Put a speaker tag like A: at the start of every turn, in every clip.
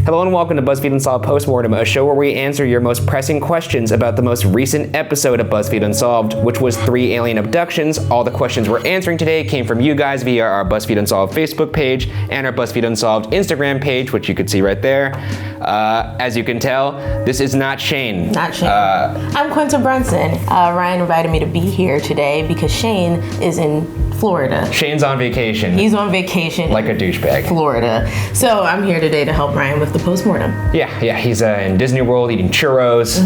A: Hello and welcome to BuzzFeed Unsolved Postmortem, a show where we answer your most pressing questions about the most recent episode of BuzzFeed Unsolved, which was 3 alien abductions. All the questions we're answering today came from you guys via our BuzzFeed Unsolved Facebook page and our BuzzFeed Unsolved Instagram page, which you can see right there. As you can tell, this is not Shane.
B: Not Shane. I'm Quinta Brunson. Ryan invited me to be here today because Shane is in Florida.
A: Shane's on vacation.
B: He's on vacation.
A: Like a douchebag.
B: Florida. So I'm here today to help Ryan with the postmortem.
A: Yeah, he's in Disney World eating churros,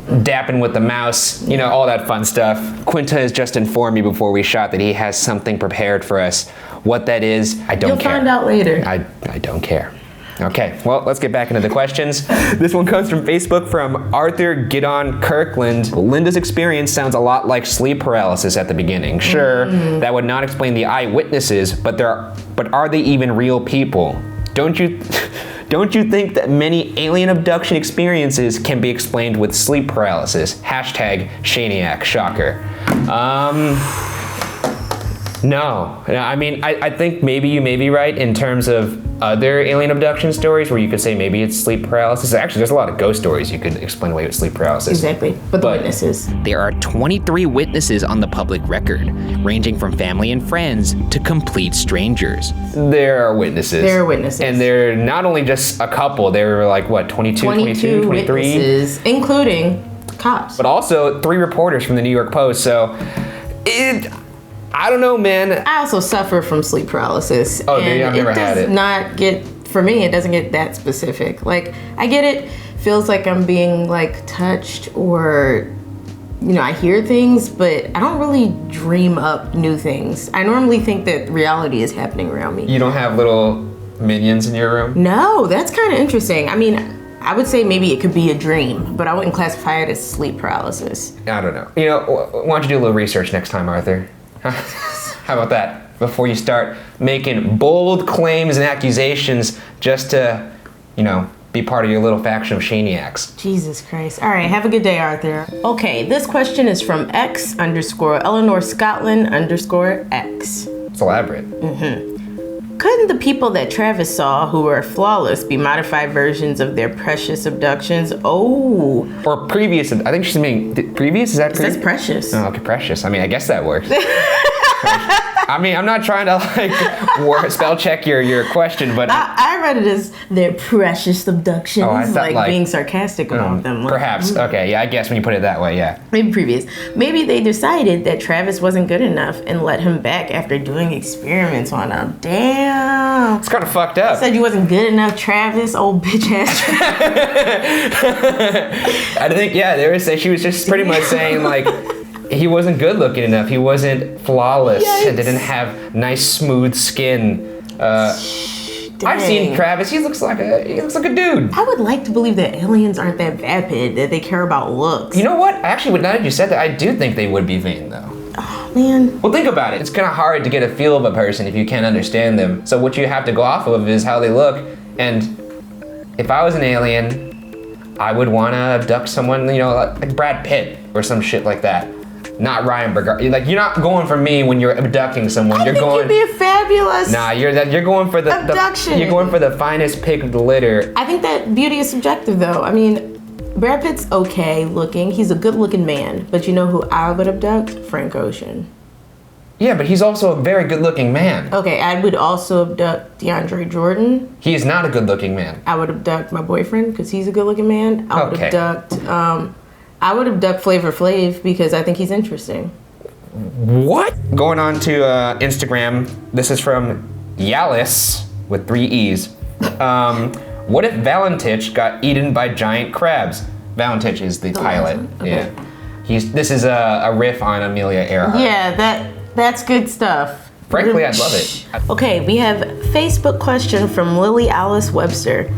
A: dapping with the mouse, all that fun stuff. Quinta has just informed me before we shot that he has something prepared for us. What that is, I don't care.
B: You'll find out later.
A: I don't care. Okay, well, let's get back into the questions. This one comes from Facebook from Arthur Gideon Kirkland. Linda's experience sounds a lot like sleep paralysis at the beginning. Sure, that would not explain the eyewitnesses, but are they even real people? Don't you think that many alien abduction experiences can be explained with sleep paralysis? Hashtag Shaniac, shocker. No, I mean, I think maybe you may be right in terms of other alien abduction stories where you could say maybe it's sleep paralysis. Actually, there's a lot of ghost stories you could explain away with sleep paralysis.
B: Exactly, but the witnesses.
C: There are 23 witnesses on the public record, ranging from family and friends to complete strangers.
A: There are witnesses.
B: There are witnesses.
A: And they're not only just a couple, they were like, what, 22, 23?
B: Witnesses, including cops.
A: But also 3 reporters from the New York Post, so I don't know, man.
B: I also suffer from sleep paralysis.
A: Oh, dude, I've never had it.
B: For me, it doesn't get that specific. Like, I get it, feels like I'm being like touched or, I hear things, but I don't really dream up new things. I normally think that reality is happening around me.
A: You don't have little minions in your room?
B: No, that's kind of interesting. I mean, I would say maybe it could be a dream, but I wouldn't classify it as sleep paralysis.
A: I don't know. Why don't you do a little research next time, Arthur? How about that? Before you start making bold claims and accusations just to, be part of your little faction of Shaniacs.
B: Jesus Christ. All right, have a good day, Arthur. Okay, this question is from X_Eleanor Scotland_X.
A: It's elaborate.
B: Couldn't the people that Travis saw who were flawless be modified versions of their precious abductions? Oh.
A: Or previous, I think she's meaning previous, is that previous?
B: It says precious.
A: Oh, okay, precious. I mean, I guess that works. I mean, I'm not trying to spell check your question, but
B: I read it as their precious abductions, like being sarcastic about them.
A: Perhaps. Okay, yeah, I guess when you put it that way, yeah.
B: Maybe previous. Maybe they decided that Travis wasn't good enough and let him back after doing experiments on him. Damn.
A: It's kind of fucked up.
B: Said you wasn't good enough, Travis, old bitch ass.
A: I think, she was just pretty much saying like, he wasn't good looking enough. He wasn't flawless.
B: Yikes.
A: And didn't have nice smooth skin. I've seen Travis. He looks like a dude.
B: I would like to believe that aliens aren't that vapid, that they care about looks.
A: You know what? Actually, now that you said that, I do think they would be vain though.
B: Oh man.
A: Well, think about it. It's kind of hard to get a feel of a person if you can't understand them. So what you have to go off of is how they look. And if I was an alien, I would want to abduct someone, like Brad Pitt or some shit like that. Not Ryan Berger. Like, you're not going for me when you're abducting someone.
B: You'd be a fabulous.
A: Nah, you're going for the
B: abduction.
A: You're going for the finest pick of the litter.
B: I think that beauty is subjective, though. I mean, Brad Pitt's okay looking. He's a good looking man. But you know who I would abduct? Frank Ocean.
A: Yeah, but he's also a very good looking man.
B: Okay, I would also abduct DeAndre Jordan.
A: He is not a good looking man.
B: I would abduct my boyfriend because he's a good looking man. I would abduct Flavor Flav because I think he's interesting.
A: What? Going on to Instagram. This is from Yalis with 3 E's. What if Valentich got eaten by giant crabs? Valentich is the pilot.
B: Okay.
A: Yeah. This is a riff on Amelia Earhart.
B: Yeah, that's good stuff.
A: Frankly, I'd love it.
B: Okay, we have Facebook question from Lily Alice Webster.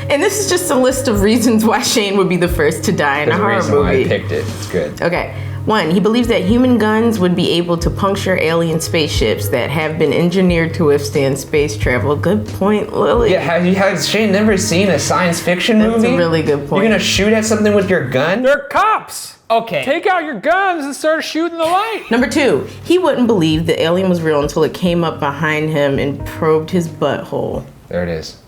B: And this is just a list of reasons why Shane would be the first to die in a horror movie.
A: Why I picked it. It's good.
B: Okay. 1, he believes that human guns would be able to puncture alien spaceships that have been engineered to withstand space travel. Good point, Lily.
A: Yeah, has Shane never seen a science fiction movie?
B: That's a really good point.
A: You're gonna shoot at something with your gun?
D: They're cops!
A: Okay.
D: Take out your guns and start shooting the light.
B: Number 2, he wouldn't believe the alien was real until it came up behind him and probed his butthole.
A: There it is.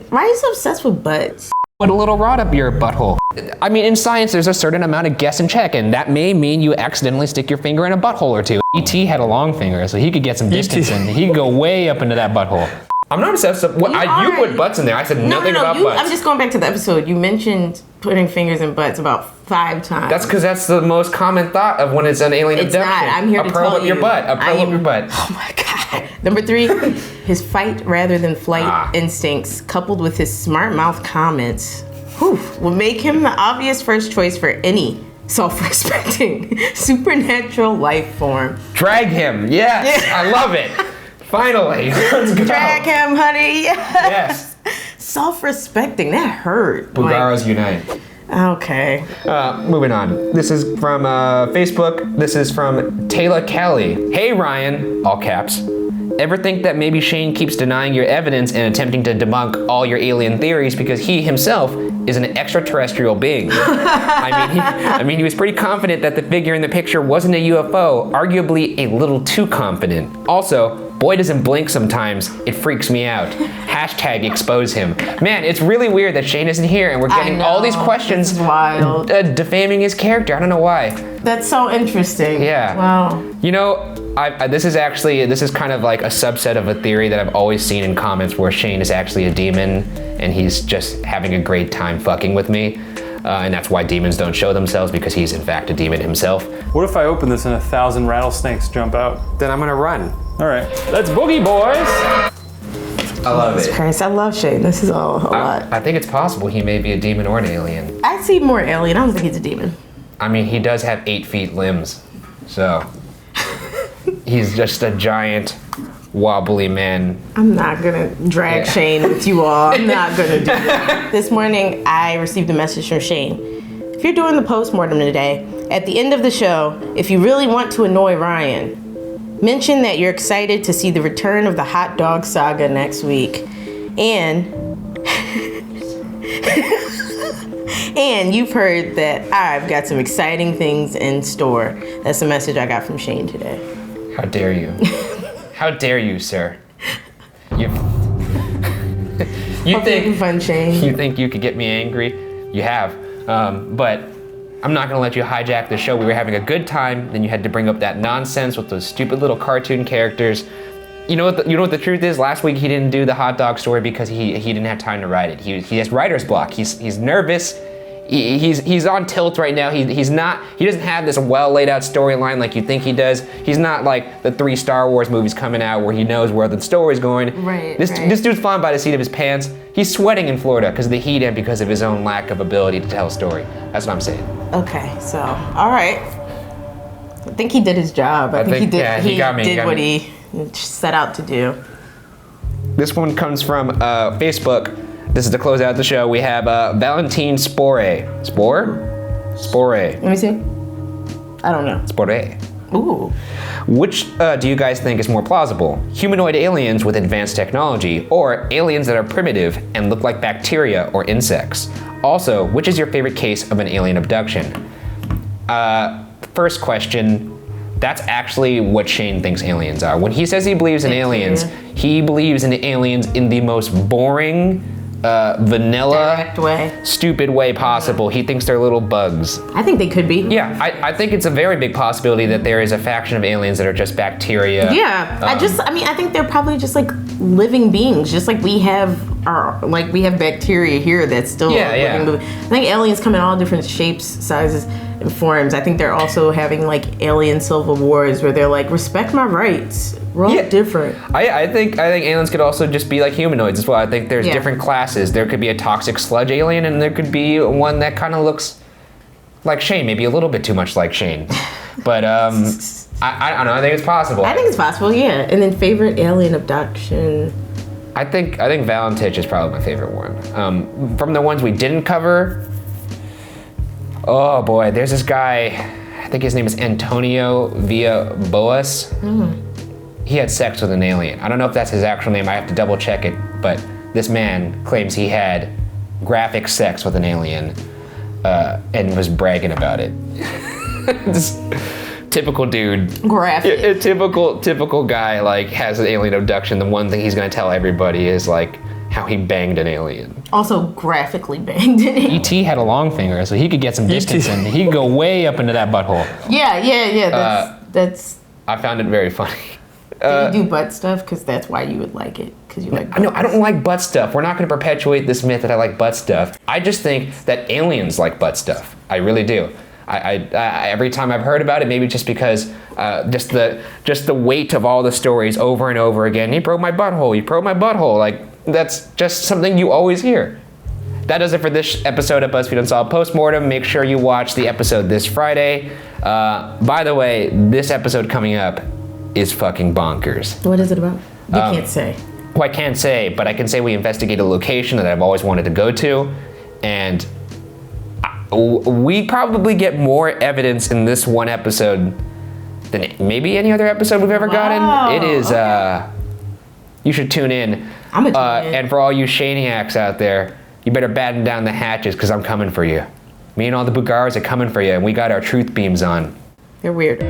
B: Why are you so obsessed with butts?
A: Put a little rod up your butthole. I mean, in science, there's a certain amount of guess and check, and that may mean you accidentally stick your finger in a butthole or two. E.T. had a long finger, so he could get some distance, and he could go way up into that butthole. I'm not obsessed with you put butts in there. I said nothing about butts.
B: I'm just going back to the episode. You mentioned putting fingers in butts about 5 times.
A: That's because that's the most common thought of when it's an alien abduction.
B: It's not. I'm here to tell you.
A: A pearl up your butt. A pearl up your butt.
B: Oh my God. Number 3, his fight rather than flight instincts, coupled with his smart mouth comments, will make him the obvious first choice for any self-respecting supernatural life form.
A: Drag him. Yes. Yeah. I love it. Finally. Let's go.
B: Drag him, honey.
A: Yes.
B: Self-respecting. That hurt.
A: Bugaros unite.
B: Okay.
A: Moving on. This is from Facebook. This is from Taylor Kelly. Hey Ryan, all caps. Ever think that maybe Shane keeps denying your evidence and attempting to debunk all your alien theories because he himself is an extraterrestrial being? I mean, he was pretty confident that the figure in the picture wasn't a UFO, arguably a little too confident. Also, boy doesn't blink sometimes. It freaks me out. Hashtag expose him. Man, it's really weird that Shane isn't here and we're getting all these questions
B: wild.
A: Defaming his character. I don't know why.
B: That's so interesting.
A: Yeah.
B: Wow.
A: You know, this is kind of like a subset of a theory that I've always seen in comments where Shane is actually a demon and he's just having a great time fucking with me. And that's why demons don't show themselves, because he's in fact a demon himself.
D: What if I open this and 1,000 rattlesnakes jump out?
A: Then I'm gonna run.
D: All right, let's boogie, boys.
A: I love it.
B: Christ, I love Shane. This is a lot.
A: I think it's possible he may be a demon or an alien.
B: I see more alien. I don't think he's a demon.
A: I mean, he does have 8 feet limbs, so he's just a giant, wobbly man.
B: I'm not gonna drag Shane with you all. I'm not gonna do that. This morning, I received a message from Shane. If you're doing the postmortem today, at the end of the show, if you really want to annoy Ryan, mention that you're excited to see the return of the hot dog saga next week. And you've heard that I've got some exciting things in store. That's the message I got from Shane today.
A: How dare you? How dare you, sir? You think
B: fun, Shane.
A: You think you could get me angry? You have. But I'm not gonna let you hijack the show. We were having a good time, then you had to bring up that nonsense with those stupid little cartoon characters. You know what the truth is? Last week he didn't do the hot dog story because he didn't have time to write it. He has writer's block. He's nervous. He's on tilt right now. He doesn't have this well laid out storyline like you think he does. He's not like the 3 Star Wars movies coming out where he knows where the story's going.
B: Right.
A: This dude's flying by the seat of his pants. He's sweating in Florida because of the heat and because of his own lack of ability to tell a story. That's what I'm saying.
B: Okay, so all right. I think he did his job. I think he did.
A: Yeah,
B: he
A: got me.
B: did what he set out to do.
A: This one comes from Facebook. This is to close out the show. We have Valentine Spore. Spore?
B: Let me see. I don't know.
A: Spore.
B: Ooh.
A: Which do you guys think is more plausible? Humanoid aliens with advanced technology, or aliens that are primitive and look like bacteria or insects? Also, which is your favorite case of an alien abduction? First question, that's actually what Shane thinks aliens are. When he says he believes in aliens, he believes in aliens in the most boring, vanilla,
B: direct way,
A: stupid way possible. He thinks they're little bugs.
B: I think they could be.
A: Yeah, I think it's a very big possibility that there is a faction of aliens that are just bacteria.
B: Yeah, I think they're probably just like living beings, just like we have bacteria here that's still living. I think aliens come in all different shapes, sizes, and forms. I think they're also having like alien civil wars where they're like, respect my rights. We're all different.
A: I think aliens could also just be like humanoids as well. I think there's different classes. There could be a toxic sludge alien, and there could be one that kind of looks like Shane, maybe a little bit too much like Shane. But I don't know. I think it's possible.
B: I think it's possible. Yeah. And then favorite alien abduction.
A: I think Valentich is probably my favorite one. From the ones we didn't cover. Oh boy, there's this guy. I think his name is Antonio Villalobos. He had sex with an alien. I don't know if that's his actual name. I have to double check it. But this man claims he had graphic sex with an alien and was bragging about it. Just typical dude.
B: Graphic.
A: A typical guy like has an alien abduction. The one thing he's gonna tell everybody is like how he banged an alien.
B: Also graphically banged it.
C: E.T. had a long finger, so he could get some distance and he could go way up into that butthole.
B: Yeah. That's.
A: I found it very funny.
B: Do you do butt stuff? Because that's why you would like it. Because you like.
A: No, I don't like butt stuff. We're not going to perpetuate this myth that I like butt stuff. I just think that aliens like butt stuff. I really do. I every time I've heard about it, maybe just because just the weight of all the stories over and over again. He broke my butthole. He broke my butthole. Like that's just something you always hear. That does it for this episode of BuzzFeed Unsolved Postmortem. Make sure you watch the episode this Friday. By the way, this episode coming up is fucking bonkers.
B: What is it about? You can't say.
A: Well, I can't say, but I can say we investigate a location that I've always wanted to go to, and we probably get more evidence in this one episode than maybe any other episode we've ever gotten. It is, you should tune in.
B: I'm gonna tune in.
A: And for all you Shaniacs out there, you better batten down the hatches, because I'm coming for you. Me and all the Bugaras are coming for you, and we got our truth beams on.
B: They're weird.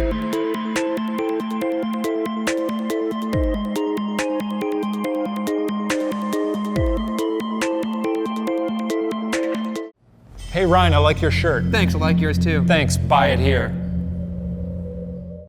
D: Hey Ryan, I like your shirt.
A: Thanks, I like yours too.
D: Thanks, buy it here.